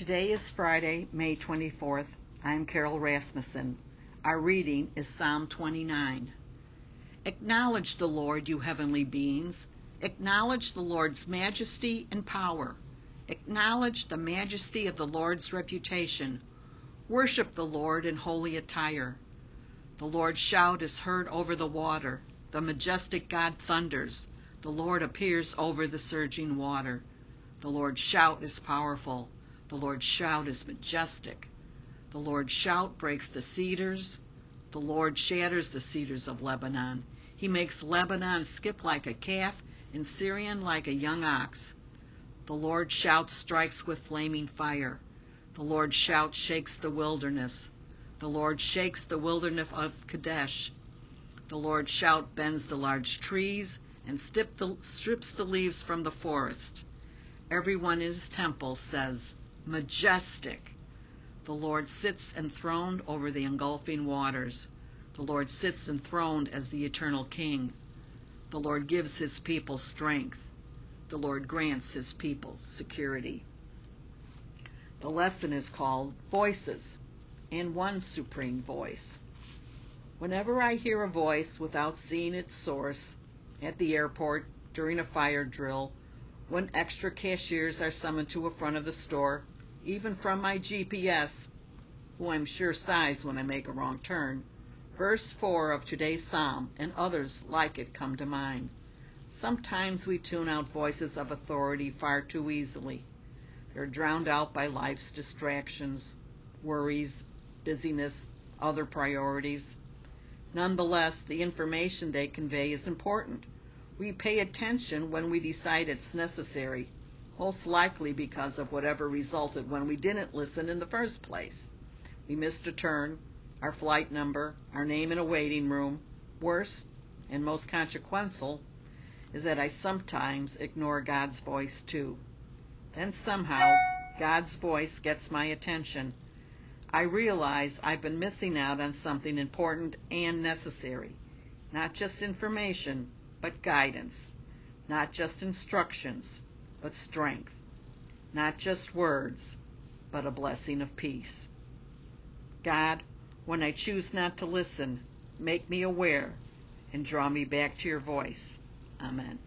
Today is Friday, May 24th. I'm Carol Rasmussen. Our reading is Psalm 29. Acknowledge the Lord, you heavenly beings. Acknowledge the Lord's majesty and power. Acknowledge the majesty of the Lord's reputation. Worship the Lord in holy attire. The Lord's shout is heard over the water. The majestic God thunders. The Lord appears over the surging water. The Lord's shout is powerful. The Lord's shout is majestic. The Lord's shout breaks the cedars. The Lord shatters the cedars of Lebanon. He makes Lebanon skip like a calf and Syrian like a young ox. The Lord's shout strikes with flaming fire. The Lord's shout shakes the wilderness. The Lord shakes the wilderness of Kadesh. The Lord's shout bends the large trees and strips the leaves from the forest. Everyone in his temple says, majestic. The Lord sits enthroned over the engulfing waters. The Lord sits enthroned as the eternal King. The Lord gives his people strength. The Lord grants his people security. The lesson is called Voices in One Supreme Voice. Whenever I hear a voice without seeing its source, at the airport, during a fire drill, when extra cashiers are summoned to a front of the store, even from my GPS, who I'm sure sighs when I make a wrong turn, verse 4 of today's psalm and others like it come to mind. Sometimes we tune out voices of authority far too easily. They're drowned out by life's distractions, worries, busyness, other priorities. Nonetheless, the information they convey is important. We pay attention when we decide it's necessary, most likely because of whatever resulted when we didn't listen in the first place. We missed a turn, our flight number, our name in a waiting room. Worse, and most consequential, is that I sometimes ignore God's voice too. Then somehow, God's voice gets my attention. I realize I've been missing out on something important and necessary. Not just information, but guidance. Not just instructions, but strength. Not just words, but a blessing of peace. God, when I choose not to listen, make me aware and draw me back to your voice. Amen.